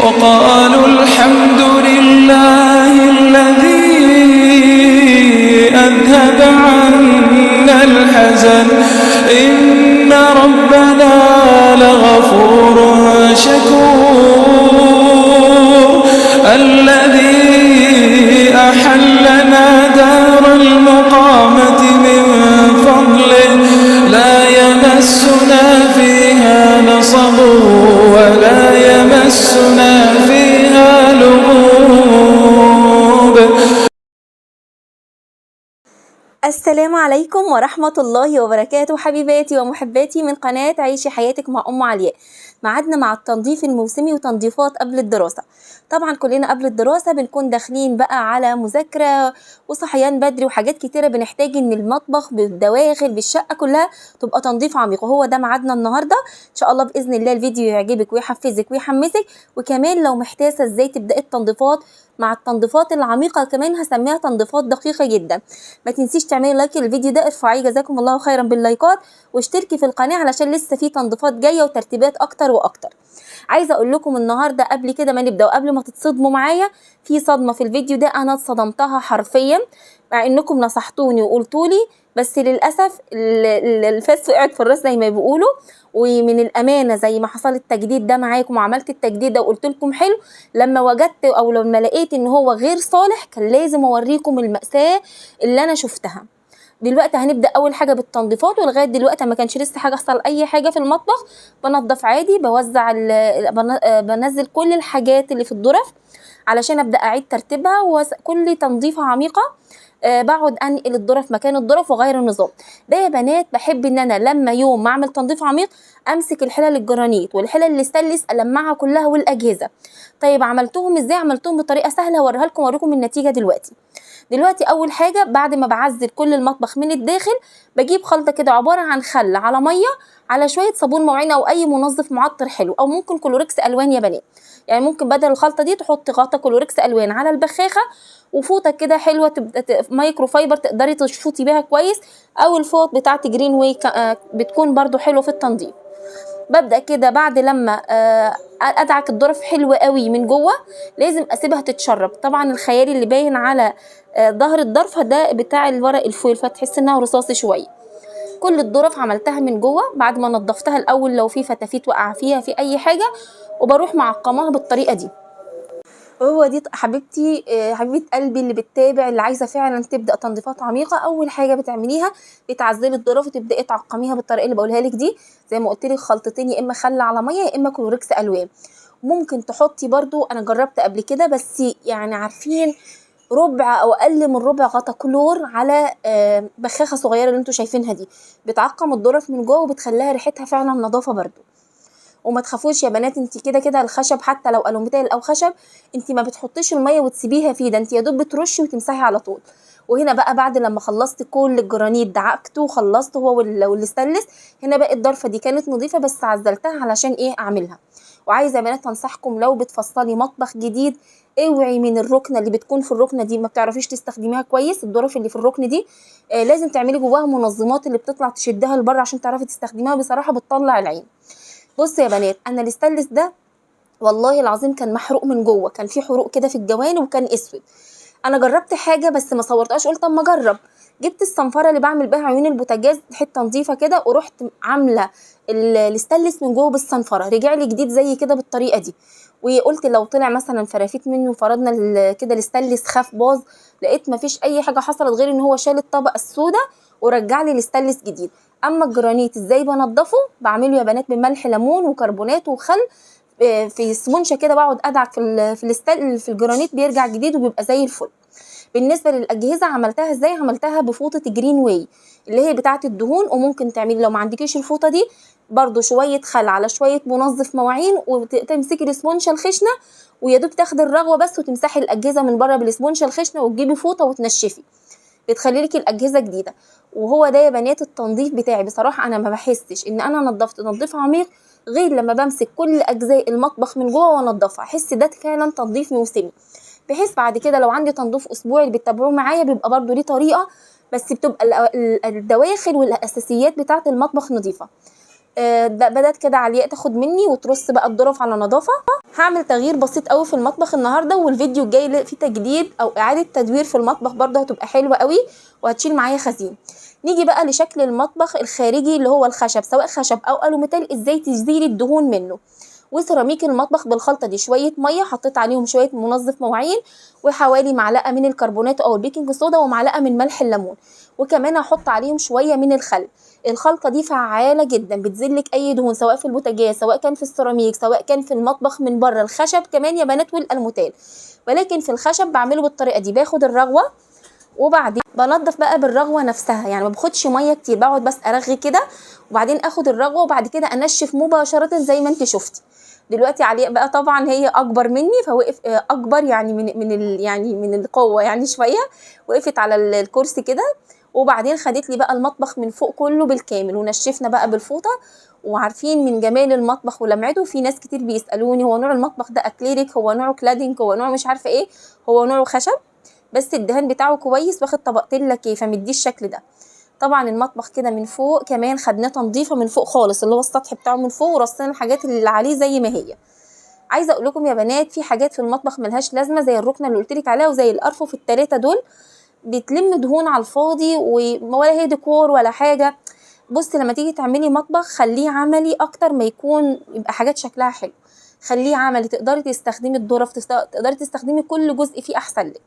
وقالوا الحمد لله الذي أذهب عنا الحزن إن ربنا لغفور شكور الذي أحلنا دار المقامة من فضله لا يمسنا فيها نصب ولا يمسنا فيها لغوب. السلام عليكم ورحمة الله وبركاته حبيباتي ومحباتي من قناة عيشي حياتك مع أم علياء. معادنا مع التنظيف الموسمي وتنظيفات قبل الدراسة. طبعا كلنا قبل الدراسة بنكون داخلين بقى على مذاكرة وصحيان بدري وحاجات كتيرة، بنحتاج ان المطبخ بالدواخل بالشقة كلها تبقى تنظيف عميق، وهو ده معادنا النهاردة ان شاء الله بإذن الله. الفيديو يعجبك ويحفزك ويحمسك، وكمان لو محتاسة ازاي تبدأي التنظيفات مع التنظيفات العميقة كمان هسميها تنظيفات دقيقة جدا. ما تنسيش تعملي لايك للفيديو ده، ارفعيه جزاكم الله خيرا باللايكات، واشتركي في القناة علشان لسه في تنظيفات جاية وترتيبات اكتر واكتر. عايزه اقول لكم النهارده قبل كده ما نبدا وقبل ما تتصدموا معايا، في صدمه في الفيديو ده انا اتصدمتها حرفيا، مع انكم نصحتوني وقلتولي، بس للاسف الفاس وقعت في الراس زي ما بيقولوا. ومن الامانه زي ما حصل التجديد ده معاكم وعملت التجديد ده وقلت لكم حلو، لما وجدت او لما لقيت ان هو غير صالح كان لازم اوريكم المأساة اللي انا شفتها. دلوقتي هنبدا اول حاجه بالتنظيفات، ولغايه دلوقتي ما كانش لسه حاجه حصل اي حاجه في المطبخ. بنضف عادي، بوزع بنزل كل الحاجات اللي في الظرف علشان ابدا اعيد ترتيبها، وكل تنظيفه عميقه بقعد انقل الظرف مكان الظرف واغير النظام ده. يا بنات بحب ان انا لما يوم ما اعمل تنظيف عميق امسك الحلل الجرانيت والحلل الاستانلس المعها كلها والاجهزه. طيب عملتهم ازاي؟ عملتهم بطريقه سهله هوريها لكم واوريكم النتيجه دلوقتي اول حاجه بعد ما بعزل كل المطبخ من الداخل بجيب خلطه كده عباره عن خل على ميه على شويه صابون موعين او اي منظف معطر حلو، او ممكن كلوركس الوان يا بنات. يعني ممكن بدل الخلطه دي تحطي غطا كلوركس الوان على البخاخه، وفوطه كده حلوه تبقى مايكرو فايبر تقدري تشفطي بيها كويس، او الفوط بتاعت جرين واي بتكون برضو حلوه في التنظيف. ببدأ كده بعد لما ادعك الظرف حلو قوي من جوه، لازم اسيبها تتشرب. طبعا الخياري اللي باين على ظهر الظرف ده بتاع الورق الفويل، فتحس انها رصاصي شويه. كل الظرف عملتها من جوه بعد ما نضفتها الاول لو في فتافيت وقع فيها في اي حاجه، وبروح معقماها بالطريقه دي. وهو دي حبيبتي حبيبه قلبي اللي بتتابع اللي عايزه فعلا تبدا تنظيفات عميقه. اول حاجه بتعمليها بتعزلي الظرف وتبداي تعقميها بالطريقه اللي بقولها لك دي. زي ما قلت لك خلطتين، يا اما خل على ميه يا اما كلوركس الوان. ممكن تحطي برضو، انا جربت قبل كده بس يعني عارفين ربع او اقل من ربع غطا كلور على بخاخه صغيره اللي انتوا شايفينها دي، بتعقم الظرف من جوه وبتخليها ريحتها فعلا نظافه برضو. وما تخافوش يا بنات، انت كده كده الخشب حتى لو الوميتال او خشب انت ما بتحطيش الميه وتسيبيها فيه، ده انت يا دوب بترشي وتمسحي على طول. وهنا بقى بعد لما خلصت كل الجرانيت دعكته وخلصت هو والاستانلس، هنا بقى الضرفه دي كانت نظيفه بس عزلتها علشان ايه اعملها. وعايزه يا بنات انصحكم لو بتفصلي مطبخ جديد اوعي من الركنه اللي بتكون في الركنه دي ما بتعرفيش تستخدميها كويس. الظرف اللي في الركن دي لازم تعملي جواها منظمات اللي بتطلع تشدها لبره عشان تعرفي تستخدميها، بصراحه بتطلع العين. بصوا يا بنات، انا الاستانلس ده والله العظيم كان محروق من جوه، كان في حروق كده في الجوانب وكان اسود. انا جربت حاجه بس ما صورتهاش، قلت اما اجرب. جبت الصنفره اللي بعمل بيها عيون البوتاجاز حته نظيفه كده، ورحت عامله الاستانلس من جوه بالصنفره، رجع لي جديد زي كده بالطريقه دي. وقلت لو طلع مثلا فرافيت منه فرضنا كده الاستانلس خاف باظ، لقيت ما فيش اي حاجه حصلت غير ان هو شال الطبقه السوداء ورجع لي الاستانلس جديد. اما الجرانيت ازاي بنضفه؟ بعمله يا بنات بملح ليمون وكربونات وخل في سبونشه كده، بقعد ادعك في الجرانيت بيرجع جديد وبيبقى زي الفل. بالنسبه للاجهزه عملتها ازاي؟ عملتها بفوطه جرين واي اللي هي بتاعه الدهون، وممكن تعملي لو ما عندكيش الفوطه دي برضو شويه خل على شويه منظف مواعين، وتمسكي الاسبونشه الخشنه ويا دوب تاخدي الرغوه بس وتمسحي الاجهزه من بره بالاسبونشه الخشنه، وتجيبي فوطه وتنشفي بتخلي لك الاجهزه جديده. وهو ده يا بنات التنظيف بتاعي. بصراحه انا ما بحسش ان انا نظفت تنظيف عميق غير لما بمسك كل اجزاء المطبخ من جوه وانضفها، احس ده فعلا تنظيف موسمي. بحيث بعد كده لو عندي تنظيف اسبوعي اللي بتتابعوه معايا بيبقى برضو ليه طريقه، بس بتبقى الدواخل والاساسيات بتاعه المطبخ نظيفه. بدات كده علياء تاخد مني وترص بقى الظرف على نظافه. هعمل تغيير بسيط قوي في المطبخ النهارده، والفيديو الجاي فيه تجديد او اعاده تدوير في المطبخ برده، هتبقى حلوه قوي وهتشيل معايا خزين. نيجي بقى لشكل المطبخ الخارجي اللي هو الخشب، سواء خشب او الوميتال، ازاي تزيلي الدهون منه. وسيراميك المطبخ بالخلطه دي شويه ميه، حطيت عليهم شويه منظف مواعين، وحوالي معلقه من الكربونات او البيكنج صودا، ومعلقه من ملح الليمون، وكمان هحط عليهم شويه من الخل. الخلطه دي فعاله جدا، بتزلك اي دهون سواء في البوتاجاز، سواء كان في السيراميك، سواء كان في المطبخ من بره، الخشب كمان يا بنات والالموتال. ولكن في الخشب بعمله بالطريقه دي، باخد الرغوه وبعدين بنضف بقى بالرغوه نفسها، يعني ما باخدش ميه كتير، بقعد بس ارغي كده وبعدين اخد الرغوه وبعد كده انشف مباشره زي ما انت شفتي. دلوقتي علياء بقى طبعا هي اكبر مني، فوقف اكبر يعني من القوه يعني شويه، وقفت على الكرسي كده، وبعدين خدت لي بقى المطبخ من فوق كله بالكامل، ونشفنا بقى بالفوطه. وعارفين من جمال المطبخ ولمعته، في ناس كتير بيسالوني هو نوع المطبخ ده اكليريك، هو نوعه كلادينج، هو نوعه مش عارفه ايه، هو نوعه خشب، بس الدهان بتاعه كويس، واخد طبقتين لاكيه فمديه الشكل ده. طبعا المطبخ كده من فوق كمان خدناه تنظيفه من فوق خالص، اللي هو السطح بتاعه من فوق، ورصينا الحاجات اللي عليه زي ما هي. عايزه اقول لكم يا بنات، في حاجات في المطبخ ملهاش لازمه، زي الركنه اللي قلتلك عليها وزي الارفف التلاته دول، بتلم دهون على الفاضي، ولا هي ديكور ولا حاجه. بصي لما تيجي تعملي مطبخ خليه عملي اكتر ما يكون يبقى حاجات شكلها حلو، خليه عملي، تقدري تستخدمي الظرف، تقدري تستخدمي كل جزء فيه احسن لك.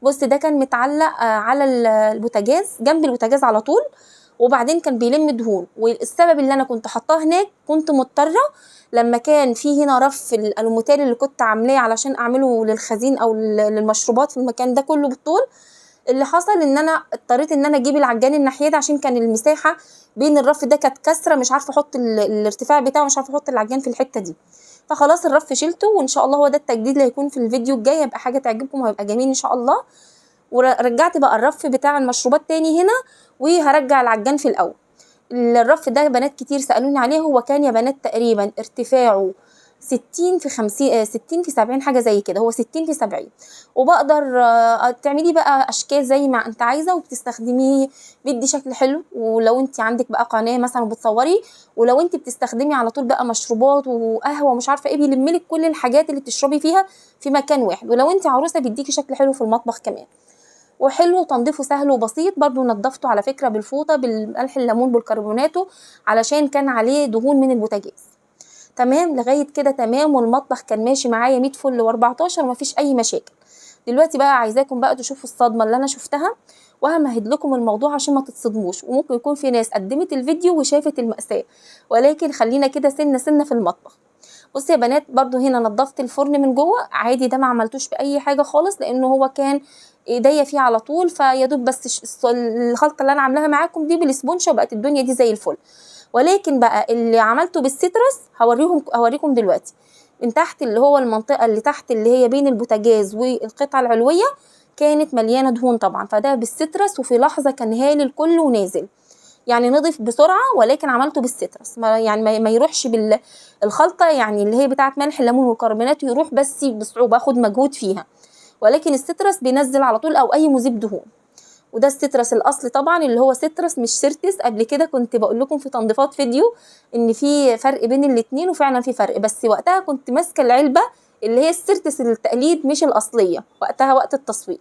بصي ده كان متعلق على البوتاجاز، جنب البوتاجاز على طول، وبعدين كان بيلم دهون، والسبب اللي انا كنت حطاه هناك كنت مضطره، لما كان في هنا رف الالوميتال اللي كنت عاملاه علشان اعمله للخزين او للمشروبات في المكان ده كله بالطول، اللي حصل ان انا اضطريت ان انا اجيب العجان الناحيه دي، عشان كان المساحه بين الرف ده كانت كسره، مش عارفه احط الارتفاع بتاعه، مش عارفه احط العجان في الحته دي. فخلاص الرف شلته، وان شاء الله هو ده التجديد اللي هيكون في الفيديو الجاي، هيبقى حاجه تعجبكم وهيبقى جميل ان شاء الله. ورجعت بقى الرف بتاع المشروبات تاني هنا، وهرجع العجان في الاول. الرف ده بنات كتير سألوني عليه، هو كان يا بنات تقريبا ارتفاعه 60 في 50 60 في 70 حاجة زي كده، هو 60 في 70، وبقدر تعملي بقى أشكال زي ما انت عايزة وبتستخدميه، بيدي شكل حلو. ولو انت عندك بقى قناة مثلا وبتصوري، ولو انت بتستخدمي على طول بقى مشروبات وقهوة ومش عارفة ايه، بيلملك كل الحاجات اللي بتشربي فيها في مكان واحد. ولو انت عروسة بيديكي شكل حلو في المطبخ كمان، وحلو وتنظيفه سهل وبسيط. برضو نضفته على فكرة بالفوطة بالملح الليمون بالكربوناتو، علشان كان عليه دهون من البوتاجاز. تمام لغاية كده تمام، والمطبخ كان ماشي معايا 100 فل و14 ومفيش اي مشاكل. دلوقتي بقى عايزاكم بقى تشوفوا الصدمة اللي انا شفتها، وهمهد لكم الموضوع عشان ما تتصدموش. وممكن يكون في ناس قدمت الفيديو وشافت المأساة، ولكن خلينا كده سنة سنة في المطبخ. بصي يا بنات، برضو هنا نضفت الفرن من جوه عادي، ده ما عملتوش باي حاجه خالص، لانه هو كان ايديا فيه على طول، فيدوب بس الخلطه اللي انا عاملاها معاكم دي بالسبونشه، وبقت الدنيا دي زي الفل. ولكن بقى اللي عملته بالسترس هوريكم دلوقتي. من تحت اللي هو المنطقه اللي تحت اللي هي بين البوتاجاز والقطعه العلويه كانت مليانه دهون طبعا، فده بالسترس، وفي لحظه كان هالي الكل ونازل، يعني نضيف بسرعه، ولكن عملته بالسترس، ما يروحش بالخلطه يعني اللي هي بتاعه ملح الليمون والكربونات، يروح بس بصعوبه، اخد مجهود فيها. ولكن السترس بينزل على طول، او اي مذيب دهون. وده السترس الاصلي طبعا، اللي هو سترس مش سيرتس. قبل كده كنت بقول لكم في تنظيفات فيديو ان في فرق بين الاتنين، وفعلا في فرق، بس وقتها كنت ماسكه العلبه اللي هي السيرتس التقليد مش الاصليه وقتها وقت التصوير.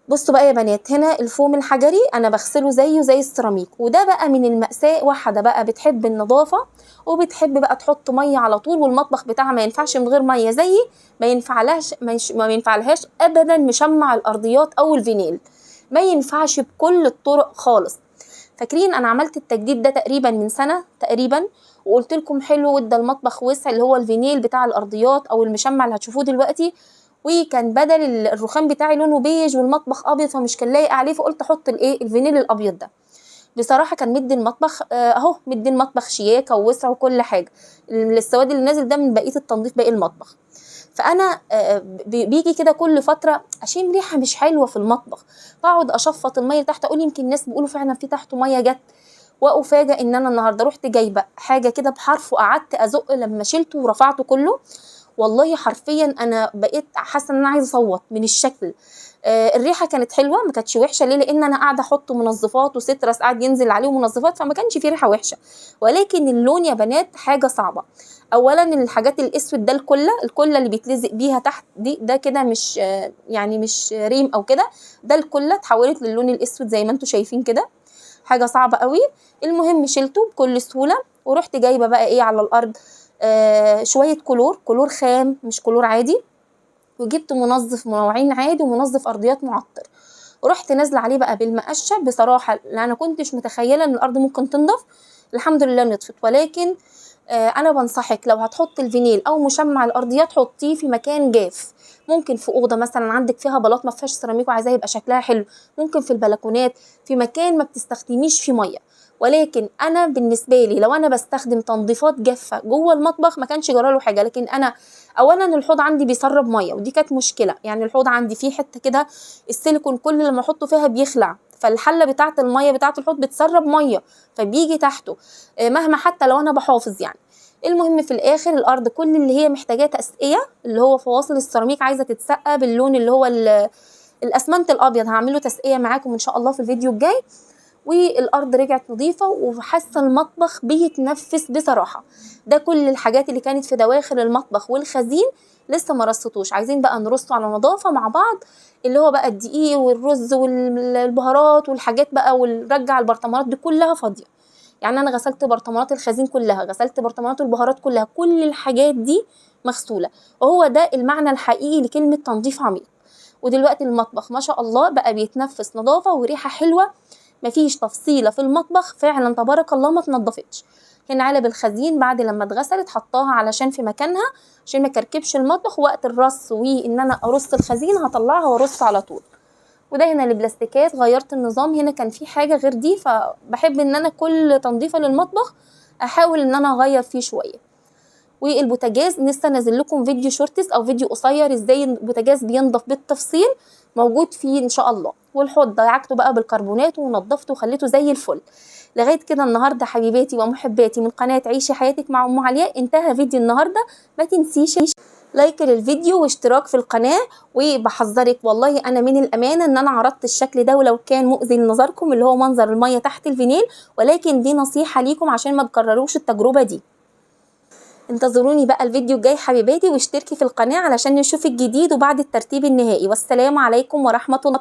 بصوا بقى يا بنات، هنا الفوم الحجري انا بغسله زيه زي السيراميك، وده بقى من المأساة. واحده بقى بتحب النظافه وبتحب بقى تحط ميه على طول، والمطبخ بتاعها ما ينفعش من غير ميه زيي، ما ينفعلهاش ابدا مشمع الارضيات او الفينيل، ما ينفعش بكل الطرق خالص. فاكرين انا عملت التجديد ده تقريبا من سنه تقريبا، وقلت لكم حلو، وادى المطبخ وسع، اللي هو الفينيل بتاع الارضيات او المشمع اللي هتشوفوه دلوقتي. وكان بدل الرخام بتاعي لونه بيج والمطبخ ابيض، فمش كان لايق عليه، فقلت احط الفينيل الابيض ده. بصراحه كان مدي المطبخ اهو، مدي المطبخ شياكه ووسع وكل حاجه. السواد اللي نازل ده من بقيه التنظيف باقي المطبخ. فانا بيجي كده كل فتره اشم ريحه مش حلوه في المطبخ، فاقعد اشفط الميه تحت، اقول يمكن الناس بيقولوا فعلا في تحته ميه جت، وافاجئ ان انا النهارده رحت جايبه حاجه كده بحرف، وقعدت ازق لما شلته ورفعته كله، والله حرفيا انا بقيت حاسه ان انا عايزه اصوت من الشكل. الريحه كانت حلوه، ما كانتش وحشه. ليه؟ لان انا قاعده احط منظفات وسترس قاعد ينزل عليه منظفات، فما كانش فيه ريحه وحشه. ولكن اللون يا بنات حاجه صعبه. اولا الحاجات الاسود ده الكله اللي بيتلزق بيها تحت دي، ده كده مش يعني مش ريم او كده، ده الكله اتحولت للون الاسود زي ما انتم شايفين كده، حاجه صعبه قوي. المهم شلته بكل سهوله، ورحت جايبه بقى ايه على الارض، شويه كلور خام مش كلور عادي، وجبت منظف مواعين عادي ومنظف ارضيات معطر، ورحت نازله عليه بقى بالمقشه. بصراحه لا انا كنتش متخيله ان الارض ممكن تنضف، الحمد لله نطفت. ولكن انا بنصحك لو هتحط الفينيل او مشمع الارضيات حطيه في مكان جاف، ممكن في اوضه مثلا عندك فيها بلاط ما فيهاش سيراميك وعايزاه يبقى شكلها حلو، ممكن في البلكونات، في مكان ما بتستخدميش فيه ميه. ولكن انا بالنسبه لي لو انا بستخدم تنظيفات جافه جوه المطبخ ما كانش جراله حاجه. لكن انا اولا الحوض عندي بيسرب ميه، ودي كانت مشكله. يعني الحوض عندي فيه حته كده السيليكون كل لما احطه فيها بيخلع، فالحله بتاعه الميه بتاعه الحوض بتسرب ميه فبيجي تحته مهما حتى لو انا بحافظ يعني. المهم في الاخر الارض كل اللي هي محتاجاه تسقيه، اللي هو فواصل السيراميك عايزه تتسقى باللون اللي هو الاسمنت الابيض، هعمله تسقيه معاكم ان شاء الله في الفيديو الجاي. والارض رجعت نظيفه وحاسه المطبخ بيتنفس بصراحه. ده كل الحاجات اللي كانت في دواخل المطبخ والخزين لسه ما رصتوش، عايزين بقى نرصه على نظافه مع بعض، اللي هو بقى الدقيق والرز والبهارات والحاجات بقى، ونرجع البرطمانات دي كلها فاضيه. يعني انا غسلت برطمانات الخزين كلها، غسلت برطمانات البهارات كلها، كل الحاجات دي مغسوله. وهو ده المعنى الحقيقي لكلمه تنظيف عميق. ودلوقتي المطبخ ما شاء الله بقى بيتنفس نظافه وريحه حلوه، مفيش تفصيله في المطبخ فعلا تبارك الله ما اتنضفتش. هنا علب الخزين بعد لما اتغسلت حطاها علشان في مكانها عشان ما كركبش المطبخ وقت الرص، وان انا ارص الخزين هطلعها وارص على طول. وده هنا البلاستيكات غيرت النظام، هنا كان في حاجه غير دي، فبحب ان انا كل تنظيفه للمطبخ احاول ان انا اغير فيه شويه. والبوتاجاز لسه نازل لكم فيديو شورتس او فيديو قصير ازاي البوتاجاز بينضف بالتفصيل، موجود فيه ان شاء الله. والحوض ضيعته بقى بالكربونات ونضفته وخليته زي الفل. لغايه كده النهارده حبيباتي ومحباتي من قناه عيشي حياتك مع ام علياء انتهى فيديو النهارده. ما تنسيش لايك للفيديو واشتراك في القناه. وبحذرك والله انا من الامانه ان انا عرضت الشكل ده ولو كان مؤذي لنظركم اللي هو منظر الميه تحت الفينيل، ولكن دي نصيحه ليكم عشان ما تكرروش التجربه دي. انتظروني بقى الفيديو الجاي حبيباتي، واشتركي في القناة علشان نشوف الجديد وبعد الترتيب النهائي. والسلام عليكم ورحمة الله.